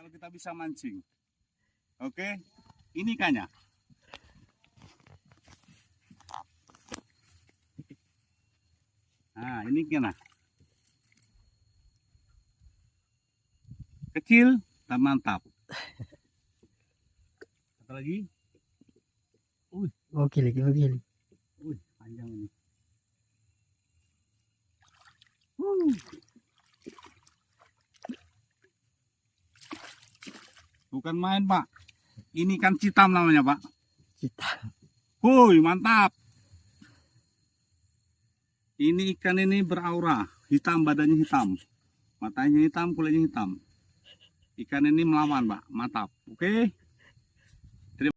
kalau kita bisa mancing. Oke, ini ikannya. Nah, ini ikannya. Kecil tapi mantap. Apa lagi? Oke lagi, oke lagi. Panjang ini. Bukan main, Pak. Ini kan citam namanya, Pak. Kita. Wuih, mantap. Ini ikan ini beraura, hitam, badannya hitam. Matanya hitam, kulitnya hitam. Ikan ini melawan, Pak. Mantap. Oke.